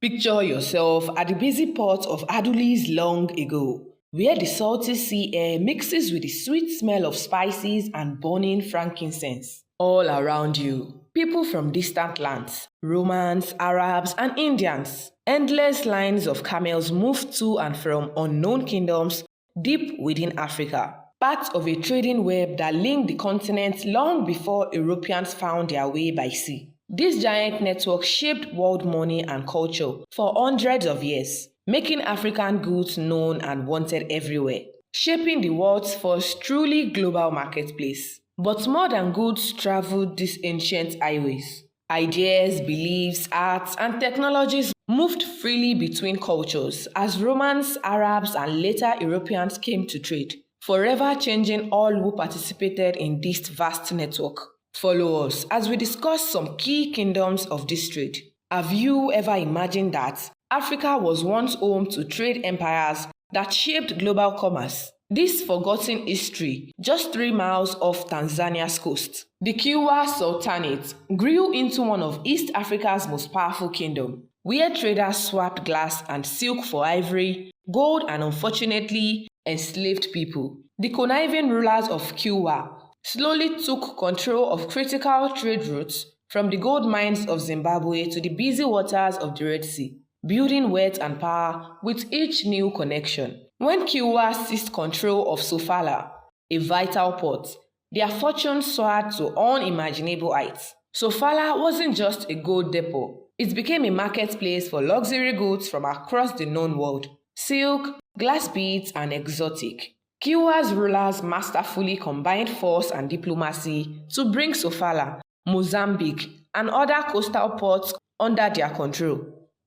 Picture yourself at the busy port of Adulis long ago, where the salty sea air mixes with the sweet smell of spices and burning frankincense. All around you, people from distant lands, Romans, Arabs, and Indians. Endless lines of camels move to and from unknown kingdoms deep within Africa, part of a trading web that linked the continent long before Europeans found their way by sea. This giant network shaped world money and culture for hundreds of years, making African goods known and wanted everywhere, shaping the world's first truly global marketplace. But more than goods traveled these ancient highways. Ideas, beliefs, arts, and technologies moved freely between cultures as Romans, Arabs, and later Europeans came to trade, forever changing all who participated in this vast network. Follow us as we discuss some key kingdoms of this trade. Have you ever imagined that Africa was once home to trade empires that shaped global commerce? This forgotten history, just 3 miles off Tanzania's coast. The Kilwa Sultanate grew into one of East Africa's most powerful kingdoms, where traders swapped glass and silk for ivory, gold, and unfortunately, enslaved people. The conniving rulers of Kilwa slowly took control of critical trade routes from the gold mines of Zimbabwe to the busy waters of the Red Sea, building wealth and power with each new connection. When Kilwa seized control of Sofala, a vital port, their fortunes soared to unimaginable heights. Sofala wasn't just a gold depot, it became a marketplace for luxury goods from across the known world: silk, glass beads, and exotic. Kilwa's rulers masterfully combined force and diplomacy to bring Sofala, Mozambique, and other coastal ports under their control.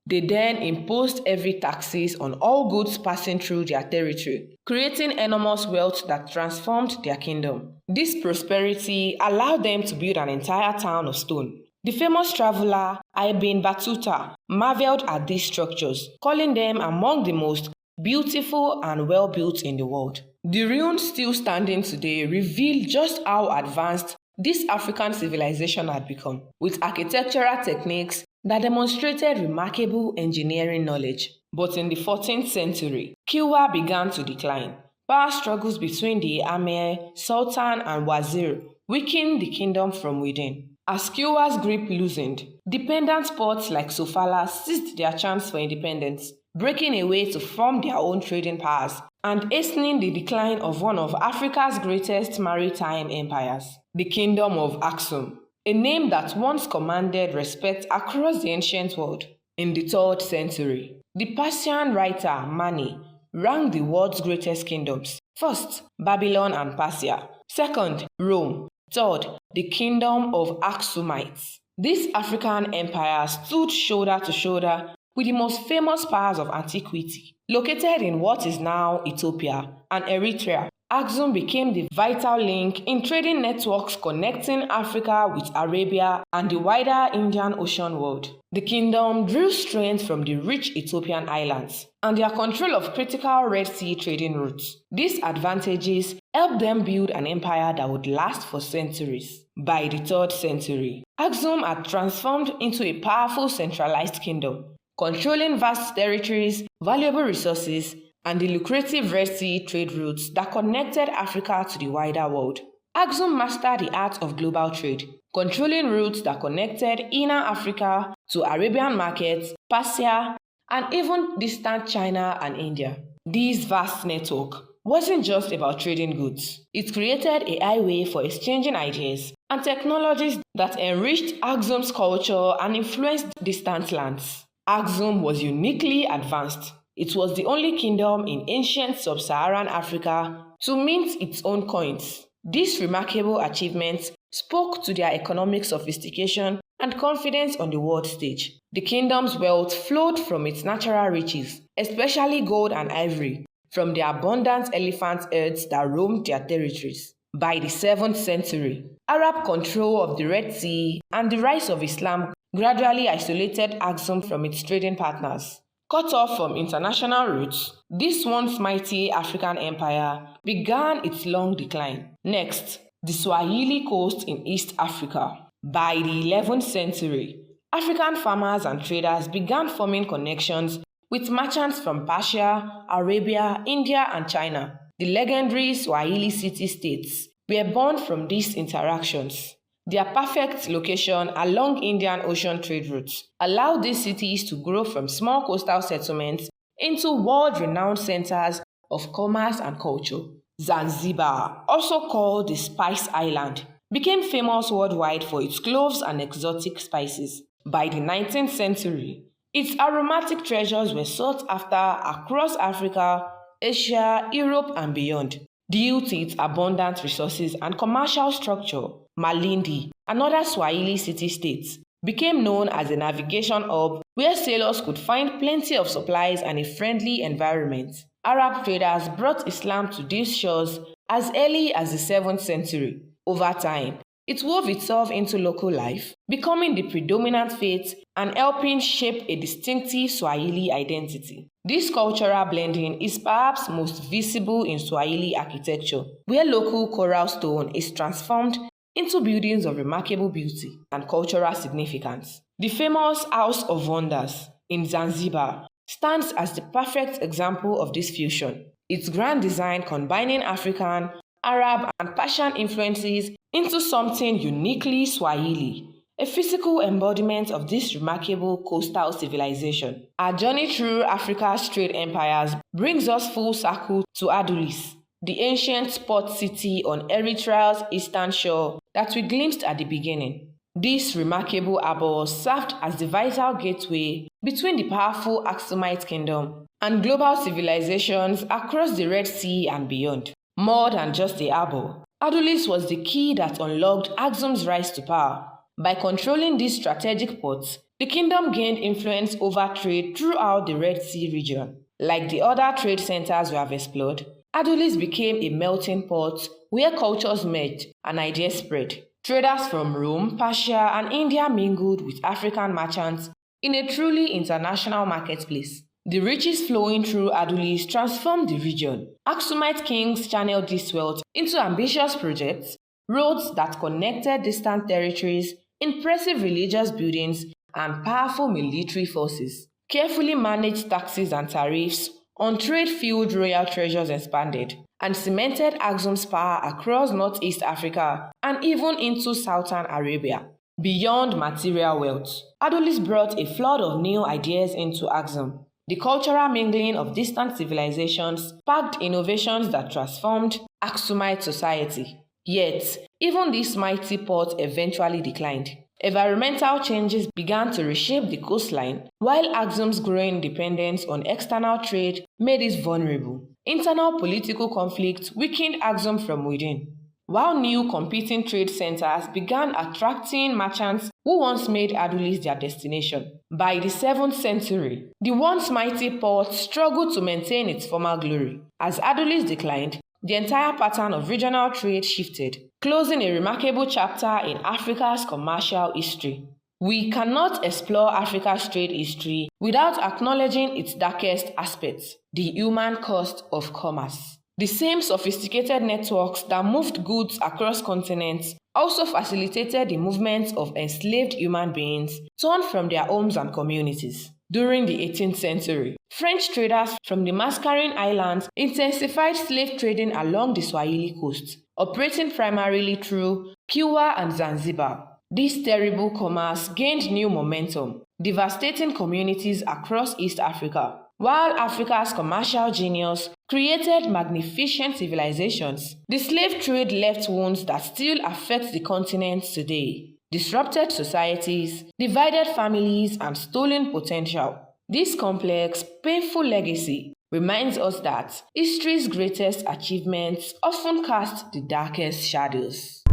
They then imposed heavy taxes on all goods passing through their territory, creating enormous wealth that transformed their kingdom. This prosperity allowed them to build an entire town of stone. The famous traveler Ibn Battuta marveled at these structures, calling them among the most beautiful and well-built in the world. The ruins still standing today reveal just how advanced this African civilization had become, with architectural techniques that demonstrated remarkable engineering knowledge. But in the 14th century, Kilwa began to decline. Power struggles between the Amir, Sultan, and Wazir weakened the kingdom from within. As Kilwa's grip loosened, dependent ports like Sofala seized their chance for independence, breaking away to form their own trading powers and hastening the decline of one of Africa's greatest maritime empires, the Kingdom of Aksum, a name that once commanded respect across the ancient world. In the 3rd century, the Persian writer Mani ranked the world's greatest kingdoms. First, Babylon and Persia. Second, Rome. Third, the Kingdom of Aksumites. This African empire stood shoulder to shoulder with the most famous powers of antiquity. Located in what is now Ethiopia and Eritrea, Aksum became the vital link in trading networks connecting Africa with Arabia and the wider Indian Ocean world. The kingdom drew strength from the rich Ethiopian islands and their control of critical Red Sea trading routes. These advantages helped them build an empire that would last for centuries. By the 3rd century, Aksum had transformed into a powerful centralized kingdom, controlling vast territories, valuable resources, and the lucrative Red Sea trade routes that connected Africa to the wider world. Aksum mastered the art of global trade, controlling routes that connected inner Africa to Arabian markets, Persia, and even distant China and India. This vast network wasn't just about trading goods. It created a highway for exchanging ideas and technologies that enriched Aksum's culture and influenced distant lands. Aksum was uniquely advanced. It was the only kingdom in ancient sub-Saharan Africa to mint its own coins. These remarkable achievements spoke to their economic sophistication and confidence on the world stage. The kingdom's wealth flowed from its natural riches, especially gold and ivory, from the abundant elephant herds that roamed their territories. By the 7th century, Arab control of the Red Sea and the rise of Islam gradually isolated Aksum from its trading partners. Cut off from international routes, this once mighty African empire began its long decline. Next, the Swahili coast in East Africa. By the 11th century, African farmers and traders began forming connections with merchants from Persia, Arabia, India, and China. The legendary Swahili city-states were born from these interactions. Their perfect location along Indian Ocean trade routes allowed these cities to grow from small coastal settlements into world-renowned centers of commerce and culture. Zanzibar, also called the Spice Island, became famous worldwide for its cloves and exotic spices. By the 19th century, its aromatic treasures were sought after across Africa, Asia, Europe, and beyond. Due to its abundant resources and commercial structure, Malindi, another Swahili city-state, became known as a navigation hub where sailors could find plenty of supplies and a friendly environment. Arab traders brought Islam to these shores as early as the 7th century. Over time, it wove itself into local life, becoming the predominant faith and helping shape a distinctive Swahili identity. This cultural blending is perhaps most visible in Swahili architecture, where local coral stone is transformed into buildings of remarkable beauty and cultural significance. The famous House of Wonders in Zanzibar stands as the perfect example of this fusion. Its grand design combining African, Arab, and Persian influences into something uniquely Swahili, a physical embodiment of this remarkable coastal civilization. Our journey through Africa's trade empires brings us full circle to Adulis, the ancient port city on Eritrea's eastern shore that we glimpsed at the beginning. This remarkable harbour served as the vital gateway between the powerful Aksumite kingdom and global civilizations across the Red Sea and beyond. More than just a harbour, Adulis was the key that unlocked Aksum's rise to power. By controlling these strategic ports, the kingdom gained influence over trade throughout the Red Sea region. Like the other trade centers we have explored, Adulis became a melting pot where cultures merged and ideas spread. Traders from Rome, Persia, and India mingled with African merchants in a truly international marketplace. The riches flowing through Adulis transformed the region. Aksumite kings channeled this wealth into ambitious projects, roads that connected distant territories, impressive religious buildings, and powerful military forces. Carefully managed taxes and tariffs on trade-fueled royal treasures expanded and cemented Aksum's power across Northeast Africa and even into Southern Arabia. Beyond material wealth, Adulis brought a flood of new ideas into Aksum. The cultural mingling of distant civilizations sparked innovations that transformed Aksumite society. Yet, even this mighty port eventually declined. Environmental changes began to reshape the coastline, while Aksum's growing dependence on external trade made it vulnerable. Internal political conflict weakened Aksum from within, while new competing trade centers began attracting merchants who once made Adulis their destination. By the 7th century, the once mighty port struggled to maintain its former glory. As Adulis declined, the entire pattern of regional trade shifted, closing a remarkable chapter in Africa's commercial history. We cannot explore Africa's trade history without acknowledging its darkest aspects, the human cost of commerce. The same sophisticated networks that moved goods across continents also facilitated the movement of enslaved human beings torn from their homes and communities. During the 18th century, French traders from the Mascarene Islands intensified slave trading along the Swahili coast, operating primarily through Kiwa and Zanzibar. This terrible commerce gained new momentum, devastating communities across East Africa. While Africa's commercial genius created magnificent civilizations, the slave trade left wounds that still affect the continent today. Disrupted societies, divided families, and stolen potential. This complex, painful legacy reminds us that history's greatest achievements often cast the darkest shadows.